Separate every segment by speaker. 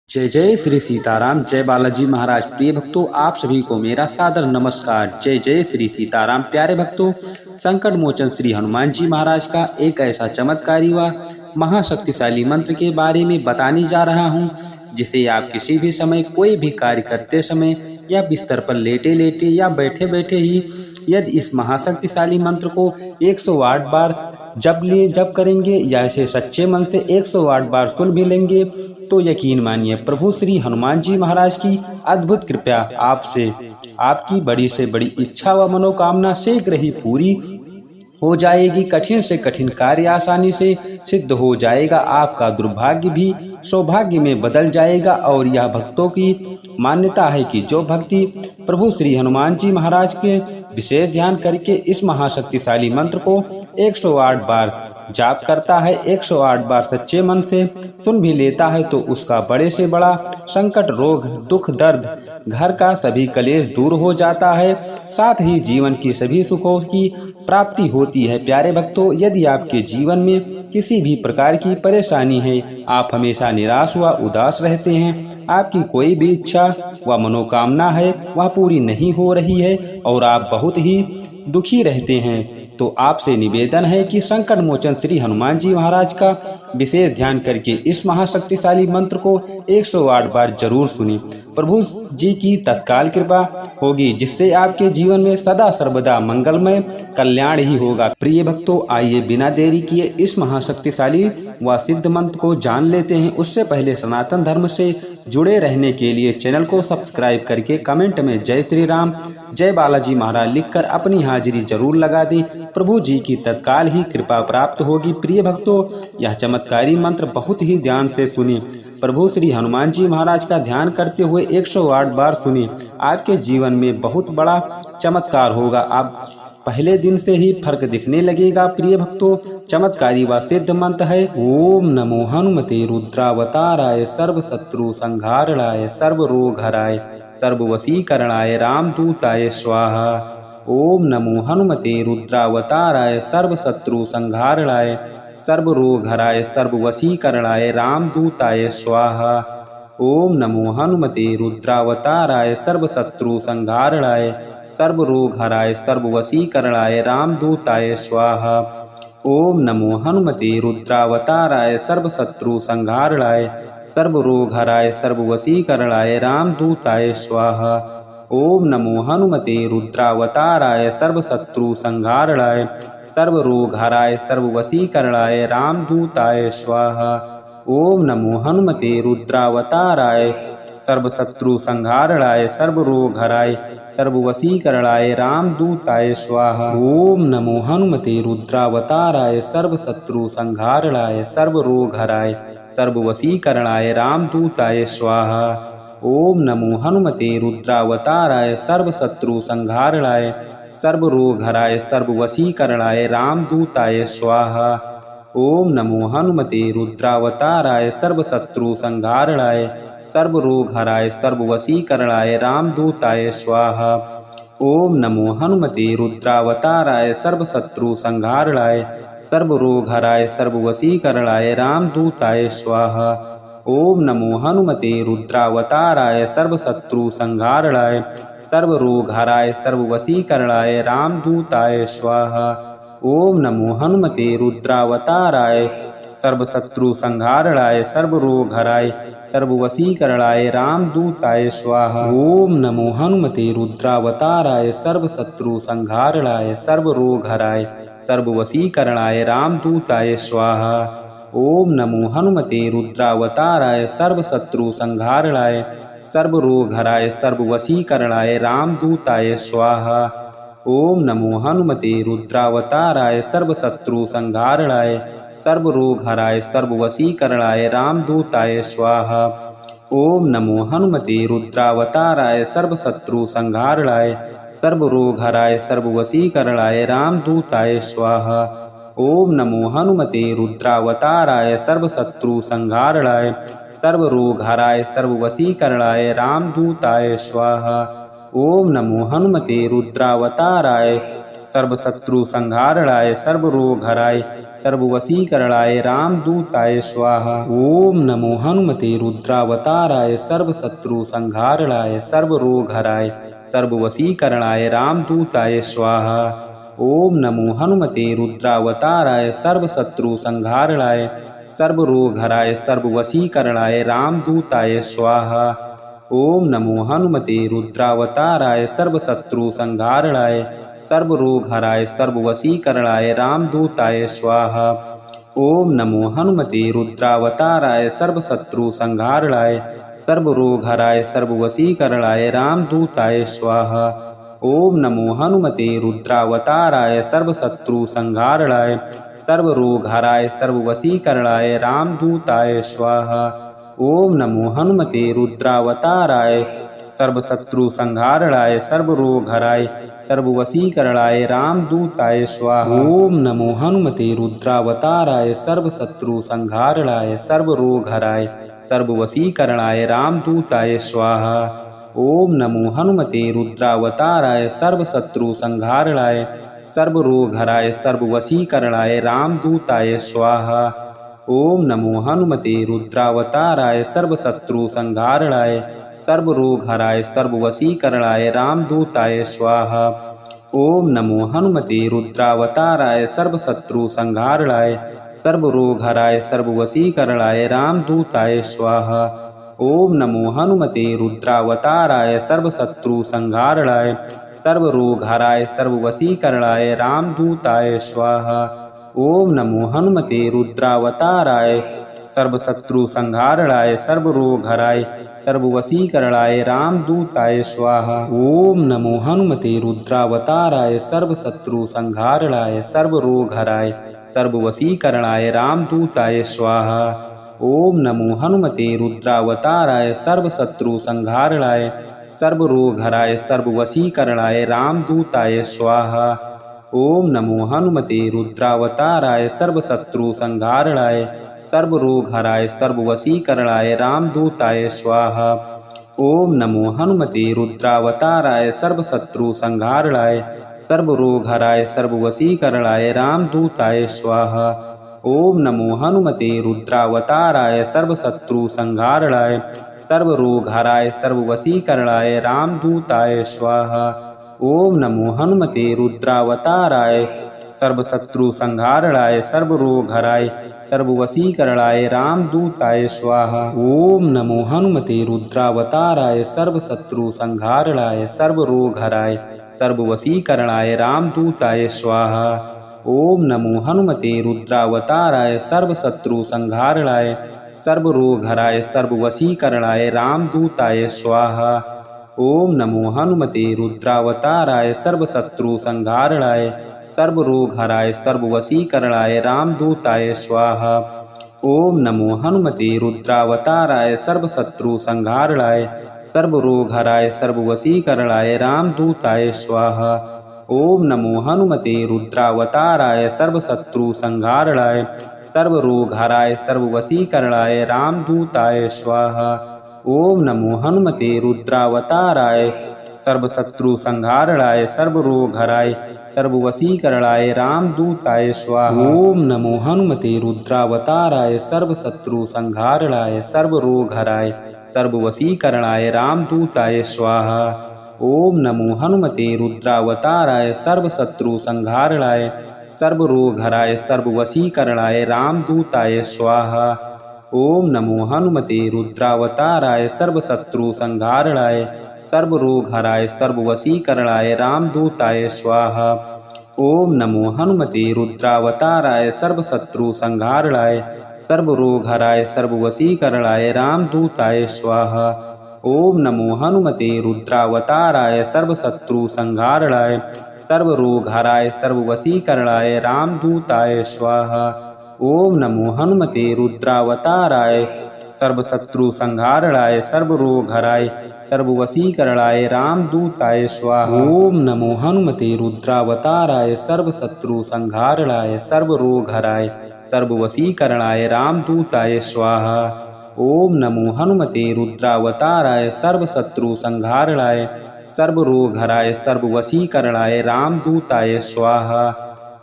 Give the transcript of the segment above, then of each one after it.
Speaker 1: जय जय श्री सीताराम। जय बालाजी महाराज। प्रिय भक्तों, आप सभी को मेरा सादर नमस्कार। जय जय श्री सीताराम। प्यारे भक्तों, संकट मोचन श्री हनुमान जी महाराज का एक ऐसा चमत्कारी व महाशक्तिशाली मंत्र के बारे में बताने जा रहा हूँ, जिसे आप किसी भी समय, कोई भी कार्य करते समय या बिस्तर पर लेटे लेटे या बैठे बैठे ही यदि इस महाशक्तिशाली मंत्र को 108 बार जप करेंगे या इसे सच्चे मन से 108 बार सुन भी लेंगे तो यकीन मानिए प्रभु श्री हनुमान जी महाराज की अद्भुत कृपा आपसे, आपकी बड़ी से बड़ी इच्छा व मनोकामना शीघ्र ही पूरी हो जाएगी। कठिन से कठिन कार्य आसानी से सिद्ध हो जाएगा। आपका दुर्भाग्य भी सौभाग्य में बदल जाएगा। और यह भक्तों की मान्यता है कि जो भक्ति प्रभु श्री हनुमान जी महाराज के विशेष ध्यान करके इस महाशक्तिशाली मंत्र को 108 बार जाप करता है, 108 बार सच्चे मन से सुन भी लेता है, तो उसका बड़े से बड़ा संकट, रोग, दुख, दर्द, घर का सभी कलेश दूर हो जाता है। साथ ही जीवन की सभी सुखों की प्राप्ति होती है। प्यारे भक्तों, यदि आपके जीवन में किसी भी प्रकार की परेशानी है, आप हमेशा निराश व उदास रहते हैं, आपकी कोई भी इच्छा व मनोकामना है वह पूरी नहीं हो रही है और आप बहुत ही दुखी रहते हैं, तो आपसे निवेदन है कि संकट मोचन श्री हनुमान जी महाराज का विशेष ध्यान करके इस महाशक्तिशाली मंत्र को 108 बार जरूर सुनिए। प्रभु जी की तत्काल कृपा होगी, जिससे आपके जीवन में सदा सर्वदा मंगलमय कल्याण ही होगा। प्रिय भक्तों, आइए बिना देरी किए इस महाशक्तिशाली व सिद्ध मंत्र को जान लेते हैं। उससे पहले सनातन धर्म से जुड़े रहने के लिए चैनल को सब्सक्राइब करके कमेंट में जय श्री राम, जय बालाजी महाराज लिखकर अपनी हाजिरी जरूर लगा दें। प्रभु जी की तत्काल ही कृपा प्राप्त होगी। प्रिय भक्तों, यह चमत्कारी मंत्र बहुत ही ध्यान से सुनिए। प्रभु श्री हनुमान जी महाराज का ध्यान करते हुए 108 बार सुनिए। आपके जीवन में बहुत बड़ा चमत्कार होगा। आप पहले दिन से ही फर्क दिखने लगेगा। प्रिय भक्तों, चमत्कारी व सिद्ध मंत्र है ओम नमो हनुमते रुद्रावताराय सर्व शत्रु संहारणाय सर्व रोग हराय सर्व वशीकरणाय रामदूताय स्वाहा। ओम नमो हनुमते रुद्रावताराय सर्व शत्रु संहारणाय सर्व रोग हराय सर्व वशीकरणाय रामदूताय स्वाहा। ओम नमो हनुमते रुद्रावताराय सर्व शत्रु संहारणाय सर्व रोग हराय सर्व वशीकरणाय रामदूताय स्वाहा। ओम नमो हनुमते रुद्रावताराय सर्व शत्रु संहारणाय सर्व रोग हराय सर्व वशीकरणाय रामदूताय स्वाहा। ओम नमो हनुमते रुद्रावताराय सर्व शत्रु संहारणाय सर्व रोग हराय सर्व वशीकरणाय रामदूताय स्वाहा। ओम नमो हनुमते रुद्रावताराय सर्व शत्रु संहारणाय सर्व रोग हराय सर्व वशीकरणाय रामदूताय स्वाहा। ओम नमो हनुमते रुद्रावताराय सर्व शत्रु संहारणाय सर्व रोग हराय सर्व वशीकरणाय रामदूताय स्वाहा। ओम नमो हनुमते रुद्रावताराय सर्व शत्रु संहारणाय सर्व रोग हराय सर्व वशीकरणाय रामदूताय स्वाहा। ओम नमो हनुमते रुद्रावताराय सर्व शत्रु संहारणाय सर्व रोग हराय सर्व वशीकरणाय रामदूताय स्वाहा। ओम नमो हनुमते रुद्रावताराय सर्व शत्रु संहारणाय सर्व रोग हराय सर्व वशीकरणाय रामदूताय स्वाहा। ओम नमो हनुमते रुद्रावताराय सर्व शत्रु संहारणाय सर्व रोग हराय सर्व वशीकरणाय रामदूताय स्वाहा। ओम नमो हनुमते रुद्रावताराय सर्व शत्रु संहारणाय सर्व रोग हराय सर्व वशीकरणाय रामदूताय स्वाहा। ओम नमो हनुमते रुद्रावताराय सर्व शत्रु संहारणाय सर्व रोग हराय सर्व वशीकरणाय रामदूताय स्वाहा। ओम नमो हनुमते रुद्रावताराय सर्व शत्रु संहारणाय सर्व रोग हराय सर्व वशीकरणाय रामदूताय स्वाहा। ओम नमो हनुमते रुद्रावताराय सर्व शत्रु संहारणाय सर्व रोग हराय सर्व वशीकरणाय रामदूताय स्वाहा। ओम नमो हनुमते रुद्रावताराय सर्व शत्रु संहारणाय सर्व रोग हराय सर्व वशीकरणाय रामदूताय स्वाहा। ओम नमो हनुमते रुद्रावताराय सर्व शत्रु संहारणाय सर्व रोग हराय सर्व वशीकरणाय रामदूताय स्वाहा। ओम नमो हनुमते रुद्रावताराय सर्वशत्रु संहारणाय सर्वरोगहराय सर्ववशीकरणाय रामदूताय स्वाहा। ओम नमो हनुमते रुद्रावताराय सर्वशत्रु संहारणाय सर्वरोगहराय सर्ववशीकरणाय रामदूताय स्वाहा। ओम नमो हनुमते रुद्रावताराय सर्वशत्रु संहारणाय सर्वरोगहराय सर्ववशीकरणाय रामदूताय स्वाहा। ओम नमो हनुमते रुद्रावताराय सर्वशत्रु संहारणाय सर्वरोगहराय सर्ववशीकरणाय रामदूताय स्वाहा। ओम नमो हनुमते रुद्रावताराय सर्वशत्रु संहारणाय सर्वरोगहराय सर्ववशीकरणाय रामदूताय स्वाहा। ओम नमो हनुमते रुद्रावताराय सर्वशत्रु संहारणाय सर्वरोगहराय सर्ववशीकरणाय रामदूताय स्वाहा। ओम नमो हनुमते रुद्रावताराय सर्वशत्रु संहारणाय सर्वरोगहराय सर्ववशीकरणाय रामदूताय स्वाहा। ओम नमो हनुमते रुद्रावताराय सर्वशत्रु संहारणाय सर्वरोगहराय सर्ववशीकरणाय रामदूताय स्वाहा। ओम नमो हनुमते रुद्रावताराय सर्वशत्रु संहारणाय सर्वरोगहराय सर्ववशीकरणाय रामदूताय स्वाहा। ओम नमो हनुमते रुद्रावताराय सर्वशत्रु संहारणाय सर्वरोगहराय सर्ववशीकरणाय रामदूताय स्वाहा। ओम नमो हनुमते रुद्रावताराय सर्वशत्रु संहारणाय सर्वरोगहराय सर्ववशीकरणाय रामदूताय स्वाहा। ओम नमो हनुमते रुद्रावताराय सर्वशत्रु संहारणाय सर्वरोगहराय सर्ववशीकरणाय रामदूताय स्वाहा। ओम नमो हनुमते रुद्रावताराय सर्वशत्रु संहारणाय सर्वरोगहराय सर्ववशीकरणाय रामदूताय स्वाहा। ओम नमो हनुमते रुद्रावताराय सर्वशत्रु संहारणाय सर्वरोगहराय सर्ववशीकरणाय रामदूताय स्वाहा। ओम नमो हनुमते रुद्रावताराय सर्वशत्रु संहारणाय सर्वरोगहराय सर्ववशीकरणाय रामदूताय स्वाहा। ओम नमो हनुमते रुद्रावताराय सर्वशत्रु संहारणाय सर्वरोगहराय सर्ववशीकरणाय रामदूताय स्वाहा। ओम नमो हनुमते रुद्रावताराय सर्वशत्रु संहारणाय सर्वरोगहराय सर्ववशीकरणाय रामदूताय स्वाहा। ओम नमो हनुमते रुद्रावताराय सर्वशत्रु संहारणाय सर्वरोगहराय सर्ववशीकरणाय रामदूताय स्वाहा। ओम नमो हनुमते रुद्रावताराय सर्वशत्रु संहारणाय सर्वरोगहराय सर्ववशीकरणाय रामदूताय स्वाहा। ओम नमो हनुमते रुद्रावताराय सर्वशत्रु संहारणाय सर्वरोगहराय सर्ववशीकरणाय रामदूताय स्वाहा। ओम नमो हनुमते रुद्रावताराय सर्वशत्रु संहारणाय सर्वरोगहराय सर्ववशीकरणाय रामदूताय स्वाहा। ओम नमो हनुमते रुद्रावताराय सर्वशत्रु संहारणाय सर्वरोगहराय सर्ववशीकरणाय रामदूताय स्वाहा। ओम नमो हनुमते रुद्रावताराय सर्वशत्रु संहारणाय सर्वरोगहराय सर्ववशीकरणाय रामदूताय स्वाहा। ओम नमो हनुमते रुद्रावताराय सर्वशत्रु संहारणाय सर्वरोगहराय सर्ववशीकरणाय रामदूताय स्वाहा। ओम नमो हनुमते रुद्रावताराय सर्वशत्रु संहारणाय सर्वरोगहराय सर्ववशीकरणाय रामदूताय स्वाहा। ओम नमो हनुमते रुद्रावताराय सर्वशत्रु संहारणाय सर्वरोगहराय सर्ववशीकरणाय रामदूताय स्वाहा। ओम नमो हनुमते रुद्रावताराय सर्वशत्रु संहारणाय सर्वरोगहराय सर्ववशीकरणाय रामदूताय स्वाहा। ओम नमो हनुमते रुद्रावताराय सर्वशत्रु संहारणाय सर्वरोगहराय सर्ववशीकरणाय रामदूताय स्वाहा। ओम नमो हनुमते रुद्रावताराय सर्वशत्रु संहारणाय सर्वरोगहराय सर्ववशीकरणाय रामदूताय स्वाहा। ओम नमो हनुमते रुद्रावताराय सर्वशत्रु संहारणाय सर्वरोगहराय सर्ववशीकरणाय रामदूताय स्वाहा। ओम नमो हनुमते रुद्रावताराय सर्वशत्रु संहारणाय सर्वरोगहराय सर्ववशीकरणाय रामदूताय स्वाहा। ओम नमो हनुमते रुद्रावताराय सर्वशत्रु संहारणाय सर्वरोगहराय सर्ववशीकरणाय रामदूताय स्वाहा। ओम नमो हनुमते रुद्रावताराय सर्वशत्रु संहारणाय सर्वरोगहराय सर्ववशीकरणाय रामदूताय स्वाहा।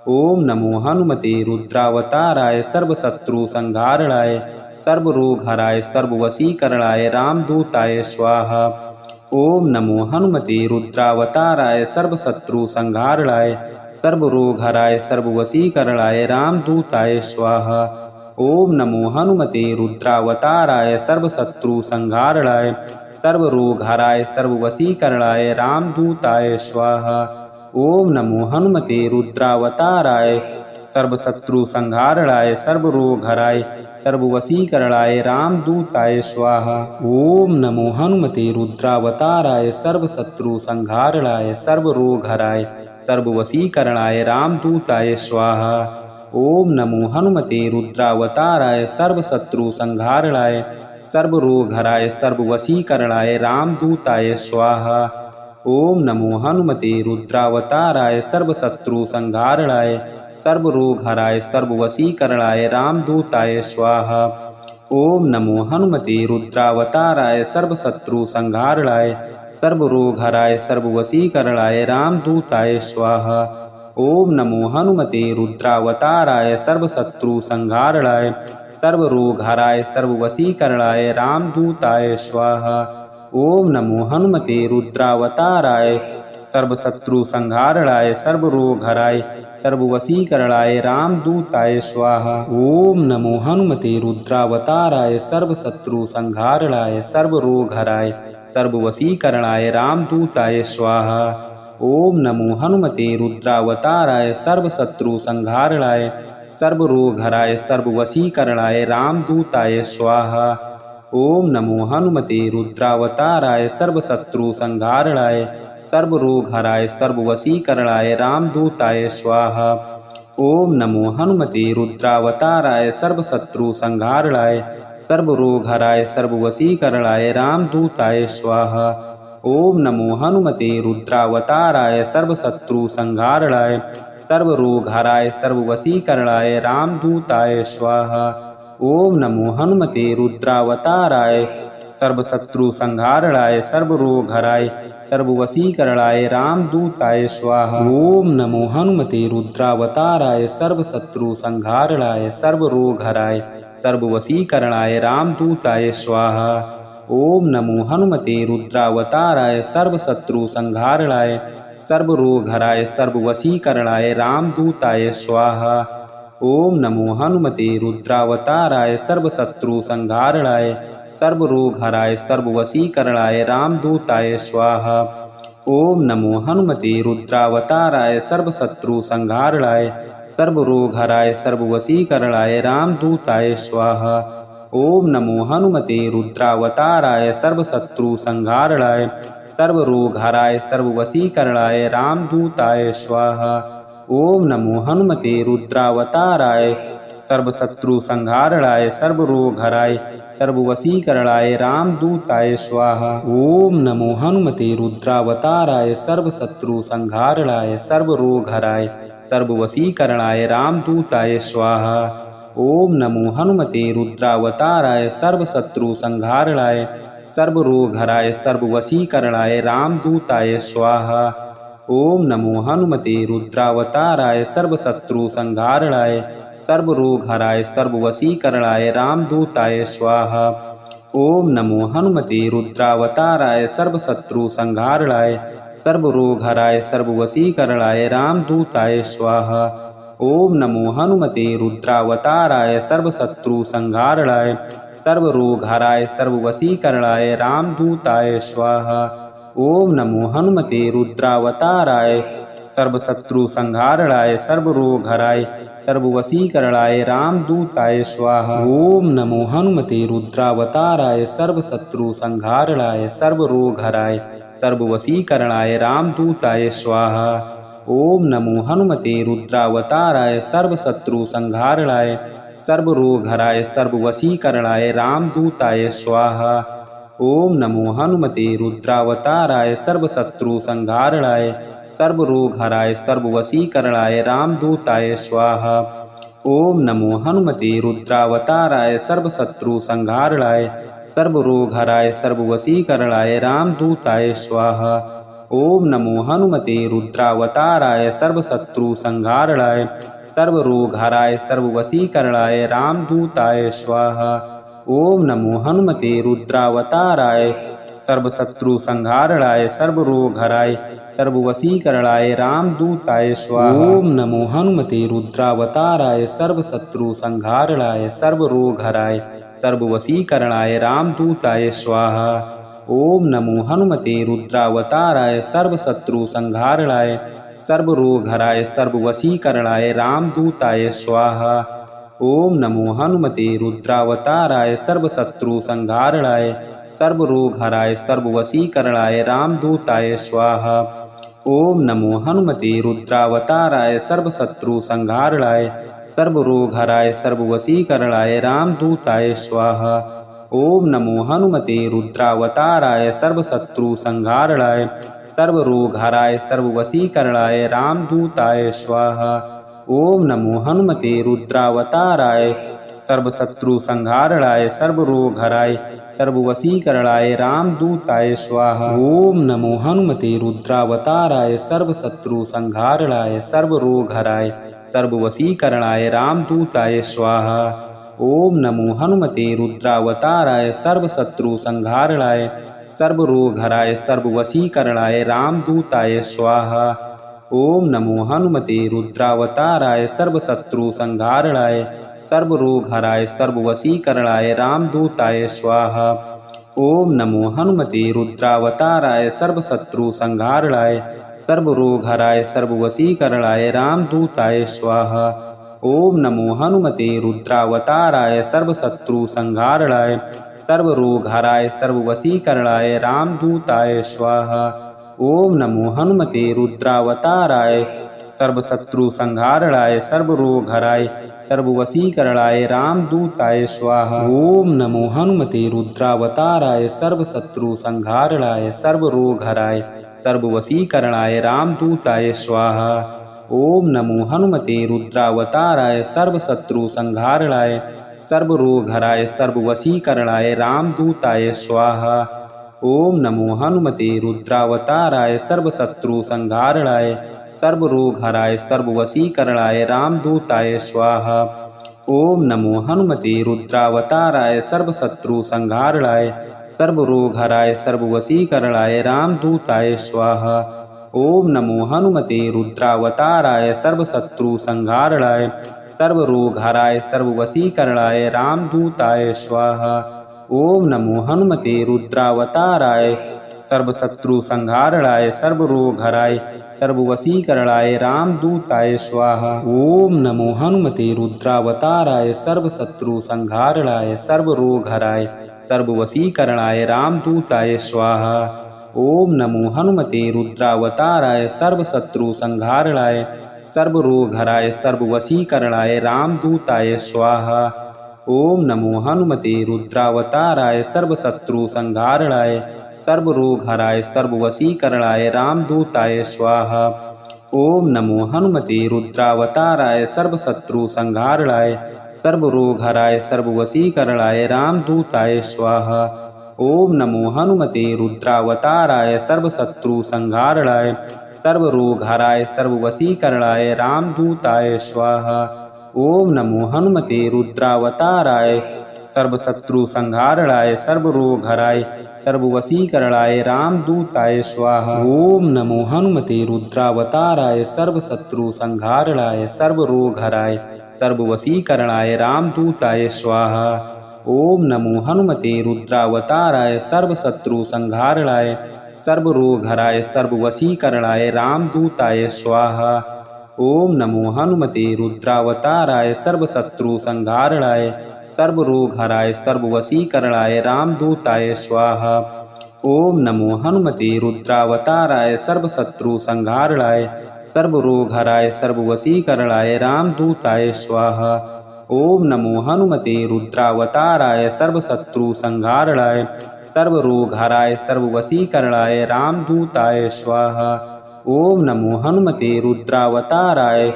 Speaker 1: ओम नमो हनुमते रुद्रावताराय सर्वशत्रुसंहारणाय सर्वरोगहराय सर्ववशीकरणाय रामदूताय स्वाहा। ओम नमो हनुमते रुद्रावताराय सर्वशत्रुसंहारणाय सर्वरोगहराय सर्ववशीकरणाय रामदूताय स्वाहा। ओम नमो हनुमते रुद्रावताराय सर्वशत्रुसंहारणाय सर्वरोगहराय सर्ववशीकरणाय रामदूताय स्वाहा। ओम नमो हनुमते रुद्रावताराय सर्वशत्रुसंहारणाय सर्वरोगहराय सर्ववशीकरणाय रामदूताय स्वाहा। ओम नमो हनुमते रुद्रावताराय सर्वशत्रुसंहारणाय सर्वरोगहराय सर्ववशीकरणाय रामदूताय स्वाहा। ओम नमो हनुमते रुद्रावताराय सर्वशत्रुसंहारणाय सर्वरोगहराय सर्ववशीकरणाय रामदूताय स्वाहा। ओम नमो हनुमते रुद्रावताराय सर्वशत्रुसंहारणाय सर्वरोगहराय सर्ववशीकरणाय रामदूताय स्वाहा। ओम नमो हनुमते रुद्रावताराय सर्वशत्रुसंहारणाय सर्वरोगहराय सर्ववशीकरणाय रामदूताय स्वाहा। ओम नमो हनुमते रुद्रावताराय सर्वशत्रुसंहारणाय सर्वरोगहराय सर्ववशीकरणाय रामदूताय स्वाहा। ओम नमो हनुमते रुद्रावताराय सर्वशत्रुसंहारणाय सर्वरोगहराय सर्ववशीकरणाय रामदूताय स्वाहा। ओम नमो हनुमते रुद्रावताराय सर्वशत्रुसंहारणाय सर्वरोगहराय सर्ववशीकरणाय रामदूताय स्वाहा। ओम नमो हनुमते रुद्रावताराय सर्वशत्रुसंहारणाय सर्वरोगहराय सर्ववशीकरणाय रामदूताय स्वाहा। ओम नमो हनुमते रुद्रावताराय सर्वशत्रुसंहारणाय सर्वरोगहराय सर्ववशीकरणाय रामदूताय स्वाहा। ओम नमो हनुमते रुद्रावताराय सर्वशत्रुसंहारणाय सर्वरोगहराय सर्ववशीकरणाय रामदूताय स्वाहा। ओम नमो हनुमते रुद्रावताराय सर्वशत्रुसंहारणाय सर्वरोगहराय सर्ववशीकरणाय रामदूताय स्वाहा। ओम नमो हनुमते रुद्रावताराय सर्वशत्रुसंहारणाय सर्वरोगहराय सर्ववशीकरणाय रामदूताय स्वाहा। ओम नमो हनुमते रुद्रावताराय सर्वशत्रुसंहारणाय सर्वरोगहराय सर्ववशीकरणाय रामदूताय स्वाहा। ओम नमो हनुमते रुद्रावताराय सर्वशत्रुसंहारणाय सर्वरोगहराय सर्ववशीकरणाय रामदूताय स्वाहा। ओम नमो हनुमते रुद्रावताराय सर्वशत्रुसंहारणाय सर्वरोगहराय सर्ववशीकरणाय रामदूताय स्वाहा। ओम नमो हनुमते रुद्रावताराय सर्वशत्रुसंहारणाय सर्वरोगहराय सर्ववशीकरणाय रामदूताय स्वाहा। ओम नमो हनुमते रुद्रावताराय सर्वशत्रुसंहारणाय सर्वरोगहराय सर्ववशीकरणाय रामदूताय स्वाहा। ओम नमो हनुमते रुद्रावताराय सर्वशत्रुसंहारणाय सर्वरोगहराय सर्ववशीकरणाय रामदूताय स्वाहा। ओम नमो हनुमते रुद्रावताराय सर्वशत्रुसंहारणाय सर्वरोगहराय सर्ववशीकरणाय रामदूताय स्वाहा। ओम नमो हनुमते रुद्रावताराय सर्वशत्रुसंहारणाय सर्वरोगहराय सर्ववशीकरणाय रामदूताय स्वाहा। ओम नमो हनुमते रुद्रावताराय सर्वशत्रुसंहारणाय सर्वरोगहराय सर्ववशीकरणाय रामदूताय स्वाहा। ओम नमो हनुमते रुद्रावताराय सर्वशत्रुसंहारणाय सर्वरोगहराय सर्ववशीकरणाय रामदूताय स्वाहा। ओम नमो हनुमते रुद्रावताराय सर्वशत्रुसंहारणाय सर्वरोगहराय सर्ववशीकरणाय रामदूताय स्वाहा। ओम नमो हनुमते रुद्रावताराय सर्वशत्रुसंहारणाय सर्वरोगहराय सर्ववशीकरणाय रामदूताय स्वाहा। ओम नमो हनुमते रुद्रावताराय सर्वशत्रुसंहारणाय सर्वरोगहराय सर्ववशीकरणाय रामदूताय स्वाहा। ओम नमो हनुमते रुद्रावताराय सर्वशत्रुसंहारणाय सर्वरोगहराय सर्ववशीकरणाय रामदूताय स्वाहा। ओम नमो हनुमते रुद्रावताराय सर्वशत्रुसंहारणाय सर्वरोगहराय सर्ववशीकरणाय रामदूताय स्वाहा। ओम नमो हनुमते रुद्रावताराय सर्वशत्रुसंहारणाय सर्वरोगहराय सर्ववशीकरणाय रामदूताय स्वाहा। ओम नमो हनुमते रुद्रावताराय सर्वशत्रु संहारणाय सर्वरोगहराय सर्ववशीकरणाय रामदूताय स्वाहा। ओम नमो हनुमते रुद्रावताराय सर्वशत्रु संहारणाय सर्वरोगहराय सर्ववशीकरणाय रामदूताय स्वाहा। ओम नमो हनुमते रुद्रावताराय सर्वशत्रु संहारणाय सर्वरोगहराय सर्ववशीकरणाय रामदूताय स्वाहा। ओम नमो हनुमते रुद्रावताराय सर्वशत्रु संहारणाय सर्वरोगहराय सर्ववशीकरणाय रामदूताय स्वाहा। ओम नमो हनुमते रुद्रावताराय सर्वशत्रु संहारणाय सर्वरोगहराय सर्ववशीकरणाय रामदूताय स्वाहा। ओम नमो हनुमते रुद्रावताराय सर्वशत्रु संहारणाय सर्वरोगहराय सर्ववशीकरणाय रामदूताय स्वाहा। ओम नमो हनुमते रुद्रावताराय सर्वशत्रु संहारणाय सर्वरोगहराय सर्ववशीकरणाय रामदूताय स्वाहा। ओम नमो हनुमते रुद्रावताराय सर्वशत्रु संहारणाय सर्वरोगहराय सर्ववशीकरणाय रामदूताय स्वाहा। ओम नमो हनुमते रुद्रावताराय सर्वशत्रु संहारणाय सर्वरोगहराय सर्ववशीकरणाय रामदूताय स्वाहा। ओम नमो हनुमते रुद्रावताराय सर्वशत्रु संहारणाय सर्वरोगहराय सर्ववशीकरणाय रामदूताय स्वाहा। ओम नमो हनुमते रुद्रावताराय सर्वशत्रु संहारणाय सर्वरोगहराय सर्ववशीकरणाय रामदूताय स्वाहा। ओम नमो हनुमते रुद्रावताराय सर्वशत्रु संहारणाय सर्वरोगहराय सर्ववशीकरणाय रामदूताय स्वाहा। ओम नमो हनुमते रुद्रावताराय सर्वशत्रु संहारणाय सर्वरोगहराय सर्ववशीकरणाय रामदूताय स्वाहा। ओम नमो हनुमते रुद्रावताराय सर्वशत्रु संहारणाय सर्वरोगहराय सर्ववशीकरणाय रामदूताय स्वाहा। ओम नमो हनुमते रुद्रावताराय सर्वशत्रु संहारणाय सर्वरोगहराय सर्ववशीकरणाय रामदूताय स्वाहा। ओम नमो हनुमते रुद्रावताराय सर्वशत्रु संहारणाय सर्वरोगहराय सर्ववशीकरणाय रामदूताय स्वाहा। ओम नमो हनुमते रुद्रावताराय सर्वशत्रु संहारणाय सर्वरोगहराय सर्ववशीकरणाय रामदूताय स्वाहा। ओम नमो हनुमते रुद्रावताराय सर्वशत्रु संहारणाय सर्वरोगहराय सर्ववशीकरणाय रामदूताय स्वाहा। ओम नमो हनुमते रुद्रावताराय सर्वशत्रु संहारणाय सर्वरोगहराय सर्ववशीकरणाय रामदूताय स्वाहा। ओम नमो हनुमते रुद्रावताराय सर्वशत्रु संहारणाय सर्वरोगहराय सर्ववशीकरणाय रामदूताय स्वाहा। ओम नमो हनुमते रुद्रावताराय सर्वशत्रु संहारणाय सर्वरोगहराय सर्ववशीकरणाय रामदूताय स्वाहा। ओम नमो हनुमते रुद्रावताराय सर्वशत्रु संहारणाय सर्वरोगहराय सर्ववशीकरणाय रामदूताय स्वाहा। ओम नमो हनुमते रुद्रावताराय सर्वशत्रु संहारणाय सर्वरोगहराय सर्ववशीकरणाय रामदूताय स्वाहा। ओम नमो हनुमते रुद्रावताराय सर्वशत्रु संहारणाय सर्वरोगहराय सर्ववशीकरणाय रामदूताय स्वाहा। ओम नमो हनुमते रुद्रावताराय सर्वशत्रु संहारणाय सर्वरोगहराय सर्ववशीकरणाय रामदूताय स्वाहा। ओम नमो हनुमते रुद्रावताराय सर्वशत्रु संहारणाय सर्वरोगहराय सर्ववशीकरणाय रामदूताय स्वाहा। ओम नमो हनुमते रुद्रावताराय सर्वशत्रु संहारणाय सर्वरोगहराय सर्ववशीकरणाय रामदूताय स्वाहा। ओम नमो हनुमते रुद्रावताराय सर्वशत्रु संहारणाय सर्वरोगहराय सर्ववशीकरणाय रामदूताय स्वाहा। ओम नमो हनुमते रुद्रावताराय सर्वशत्रु संहारणाय सर्वरोगहराय सर्ववशीकरणाय रामदूताय स्वाहा। ओम नमो हनुमते रुद्रावताराय सर्वशत्रु संहारणाय सर्वरोगहराय सर्ववशीकरणाय रामदूताय स्वाहा। ओम नमो हनुमते रुद्रावताराय सर्वशत्रु संहारणाय सर्वरोगहराय सर्ववशीकरणाय रामदूताय स्वाहा। ओम नमो हनुमते रुद्रावताराय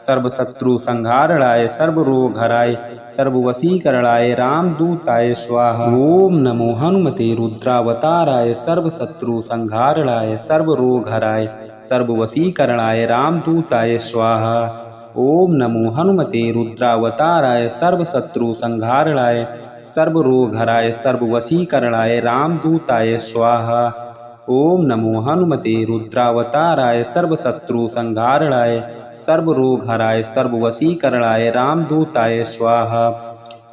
Speaker 1: सर्वशत्रु संहारणाय सर्वरोगहराय सर्ववशीकरणाय रामदूताय स्वाहा। ओम नमो हनुमते रुद्रावताराय सर्वशत्रु संहारणाय सर्वरोगहराय सर्ववशीकरणाय रामदूताय स्वाहा। ओम नमो हनुमते रुद्रावताराय सर्वशत्रु संहारणाय सर्वरोगहराय सर्ववशीकरणाय रामदूताय स्वाहा। ओम नमो हनुमते रुद्रावताराय सर्वशत्रु संहारणाय सर्वरोगहराय सर्ववशीकरणाय रामदूताय स्वाहा।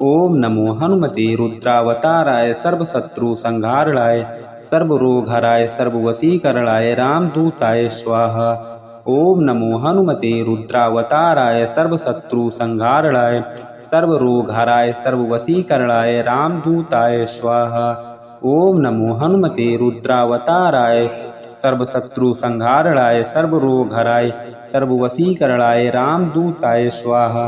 Speaker 1: ओम नमो हनुमते रुद्रावताराय सर्वशत्रु संहारणाय सर्वरोगहराय सर्ववशीकरणाय रामदूताय स्वाहा। ओम नमो हनुमते रुद्रावताराय सर्वशत्रु संहारणाय सर्वरोगहराय सर्ववशीकरणाय रामदूताय स्वाहा। ओम नमो हनुमते रुद्रावताराय सर्वशत्रु संहारणाय सर्वरोगहराय सर्ववशीकरणाय रामदूताय स्वाहा।